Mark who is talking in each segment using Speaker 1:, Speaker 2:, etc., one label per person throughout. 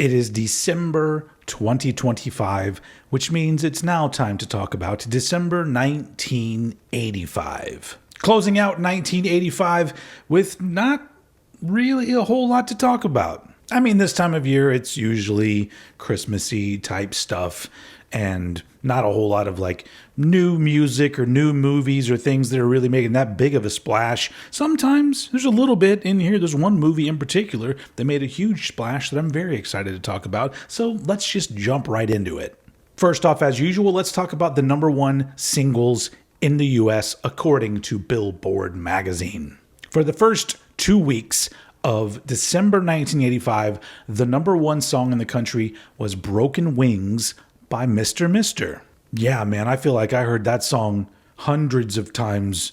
Speaker 1: It is December 2025, which means it's now time to talk about December 1985. Closing out 1985 with not really a whole lot to talk about. I mean, this time of year, it's usually Christmassy type stuff and not a whole lot of like new music or new movies or things that are really making that big of a splash. Sometimes there's a little bit in here. There's one movie in particular that made a huge splash that I'm very excited to talk about. So let's just jump right into it. First off, as usual, let's talk about the number one singles in the US according to Billboard magazine. For the first 2 weeks of December 1985, the number one song in the country was Broken Wings by Mr. Mister. Yeah, man, I feel like I heard that song hundreds of times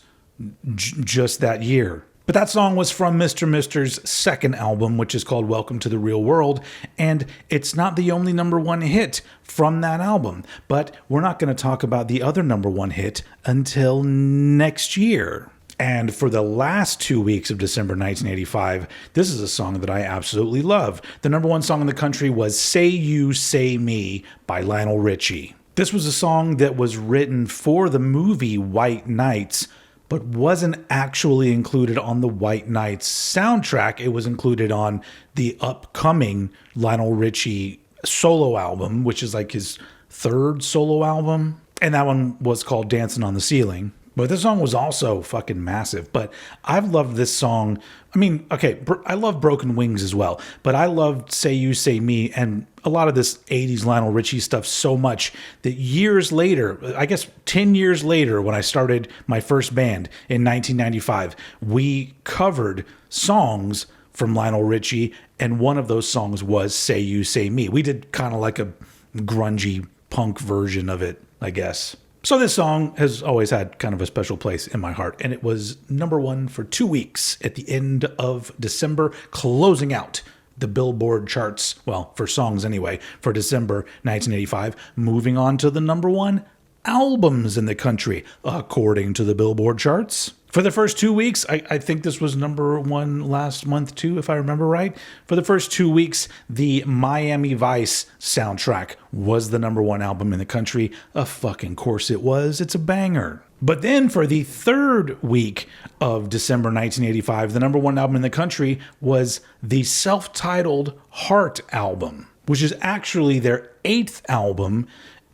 Speaker 1: just that year. But that song was from Mr. Mister's second album, which is called Welcome to the Real World, and it's not the only number one hit from that album. But we're not going to talk about the other number one hit until next year. And for the last 2 weeks of December 1985, this is a song that I absolutely love. The number one song in the country was Say You, Say Me by Lionel Richie. This was a song that was written for the movie White Nights, but wasn't actually included on the White Nights soundtrack. It was included on the upcoming Lionel Richie solo album, which is like his third solo album. And that one was called Dancing on the Ceiling. But this song was also fucking massive. But I've loved this song. I mean, okay, I love Broken Wings as well. But I loved Say You, Say Me and a lot of this 80s Lionel Richie stuff so much that years later, I guess 10 years later, when I started my first band in 1995, we covered songs from Lionel Richie. And one of those songs was Say You, Say Me. We did kind of like a grungy punk version of it, I guess. So this song has always had kind of a special place in my heart, and it was number one for 2 weeks at the end of December, closing out the Billboard charts, well, for songs anyway, for December 1985, moving on to the number one albums in the country, according to the Billboard charts. For the first 2 weeks, I think this was number one last month too, if I remember right. For the first 2 weeks, the Miami Vice soundtrack was the number one album in the country. Of fucking course it was. It's a banger. But then for the third week of December 1985, the number one album in the country was the self-titled Heart album, which is actually their eighth album.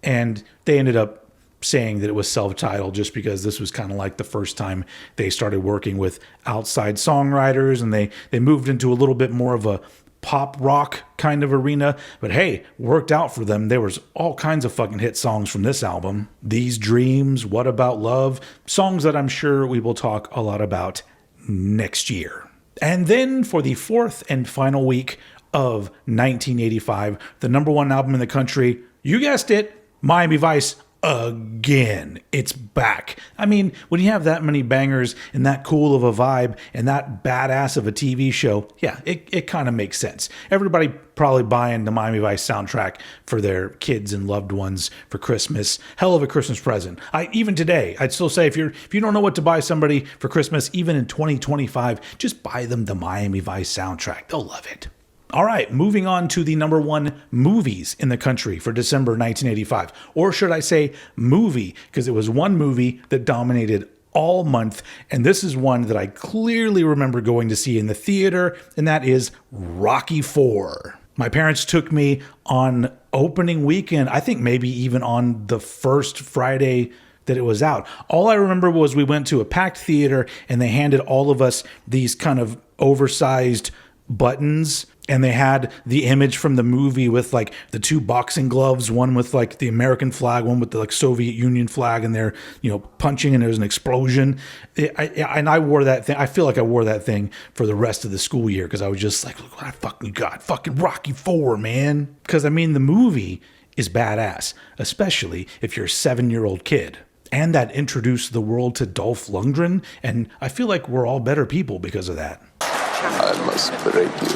Speaker 1: And they ended up saying that it was self-titled just because this was kind of like the first time they started working with outside songwriters, and they moved into a little bit more of a pop rock kind of arena. But hey, worked out for them. There was all kinds of fucking hit songs from this album. These Dreams, What About Love, songs that I'm sure we will talk a lot about next year. And then for the fourth and final week of 1985, the number one album in the country, you guessed it, Miami Vice again. It's back. I mean, when you have that many bangers and that cool of a vibe and that badass of a TV show, yeah, it kind of makes sense. Everybody probably buying the Miami Vice soundtrack for their kids and loved ones for Christmas. Hell of a Christmas present. Even today, I'd still say if you don't know what to buy somebody for Christmas, even in 2025, just buy them the Miami Vice soundtrack. They'll love it. All right, moving on to the number one movies in the country for December 1985. Or should I say movie, because it was one movie that dominated all month. And this is one that I clearly remember going to see in the theater, and that is Rocky IV. My parents took me on opening weekend, I think maybe even on the first Friday that it was out. All I remember was we went to a packed theater and they handed all of us these kind of oversized buttons, and they had the image from the movie with like the two boxing gloves, one with like the American flag, one with the like Soviet Union flag, and they're, you know, punching and there's an explosion. I wore that thing. I feel like I wore that thing for the rest of the school year because I was just like, look what I fucking got. Fucking Rocky IV, man. Because I mean, the movie is badass, especially if you're a 7-year-old kid. And that introduced the world to Dolph Lundgren, and I feel like we're all better people because of that.
Speaker 2: I must break you.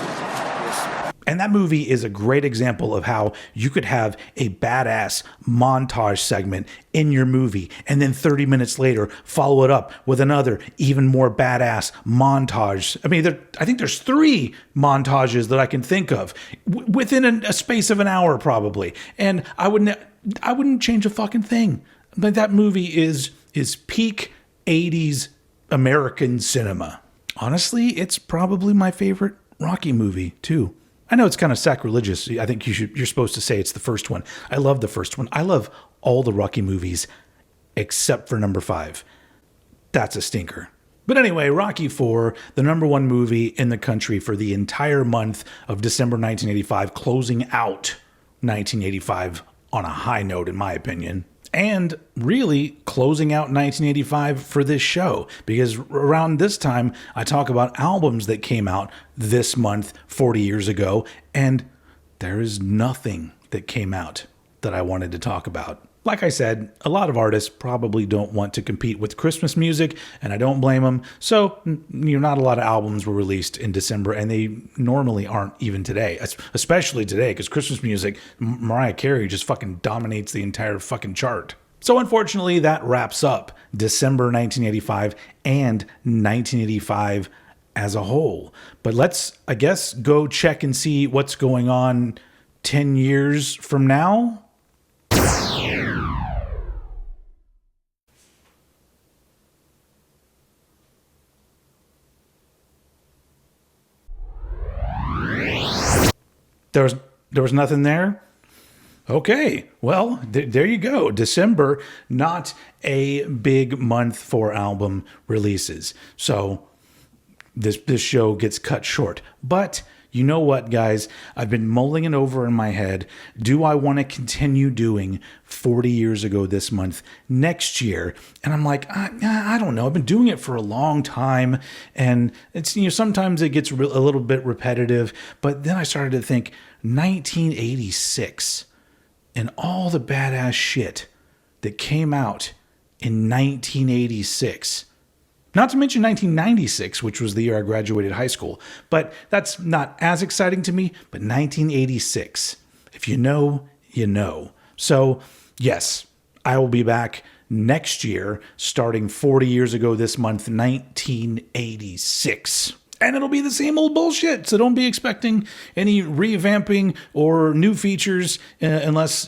Speaker 1: And that movie is a great example of how you could have a badass montage segment in your movie and then 30 minutes later follow it up with another even more badass montage. I mean, I think there's 3 montages that I can think of within a space of an hour probably. And I wouldn't change a fucking thing. But that movie is peak 80s American cinema. Honestly, it's probably my favorite Rocky movie too. I know it's kind of sacrilegious. I think you're supposed to say it's the first one. I love the first one. I love all the Rocky movies except for number 5. That's a stinker. But anyway, Rocky IV, the number 1 movie in the country for the entire month of December 1985, closing out 1985 on a high note, in my opinion. And really closing out 1985 for this show, because around this time, I talk about albums that came out this month 40 years ago, and there is nothing that came out that I wanted to talk about. Like I said, a lot of artists probably don't want to compete with Christmas music, and I don't blame them. So, not a lot of albums were released in December, and they normally aren't even today, especially today, because Christmas music, Mariah Carey just fucking dominates the entire fucking chart. So unfortunately, that wraps up December 1985 and 1985 as a whole. But let's, I guess, go check and see what's going on 10 years from now. There was nothing there? Okay, well, there you go. December, not a big month for album releases. So this show gets cut short. But you know what, guys? I've been mulling it over in my head. Do I want to continue doing 40 years ago this month next year? And I'm like, I don't know. I've been doing it for a long time. And it's, sometimes it gets a little bit repetitive. But then I started to think 1986 and all the badass shit that came out in 1986. Not to mention 1996, which was the year I graduated high school. But that's not as exciting to me. But 1986, if you know, you know. So, yes, I will be back next year, starting 40 years ago this month, 1986. And it'll be the same old bullshit. So don't be expecting any revamping or new features unless,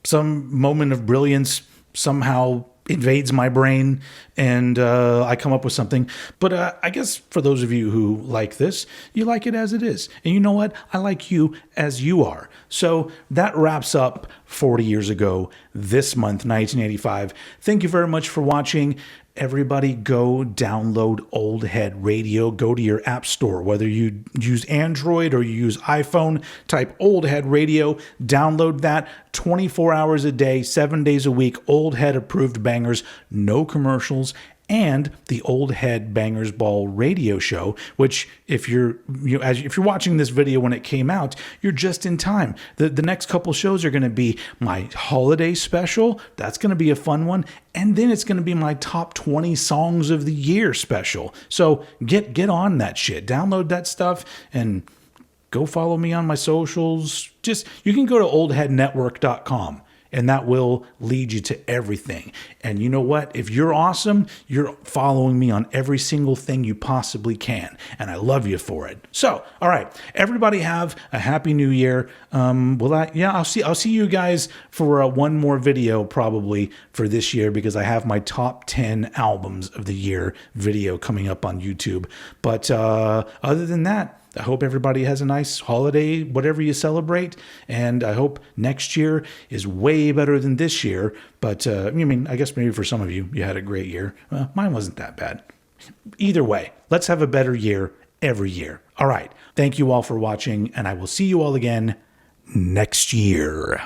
Speaker 1: some moment of brilliance somehow invades my brain and I come up with something. But I guess for those of you who like this, you like it as it is. And you know what? I like you as you are. So that wraps up 40 years ago this month, 1985. Thank you very much for watching. Everybody go download Old Head Radio. Go to your app store, whether you use Android or you use iPhone, type Old Head Radio, download that 24 hours a day, 7 days a week, Old Head approved bangers, no commercials, and the Old Head Bangers Ball radio show, which if you're watching this video when it came out, you're just in time. The next couple shows are going to be my holiday special. That's going to be a fun one. And then it's going to be my top 20 songs of the year special. So get on that shit. Download that stuff and go follow me on my socials. You can go to oldheadnetwork.com. And that will lead you to everything. And you know what? If you're awesome, you're following me on every single thing you possibly can. And I love you for it. So, all right. Everybody have a happy new year. I'll see you guys for one more video probably for this year, because I have my top 10 albums of the year video coming up on YouTube. But other than that, I hope everybody has a nice holiday, whatever you celebrate. And I hope next year is way better than this year. But I guess maybe for some of you, you had a great year. Well, mine wasn't that bad. Either way, let's have a better year every year. All right. Thank you all for watching, and I will see you all again next year.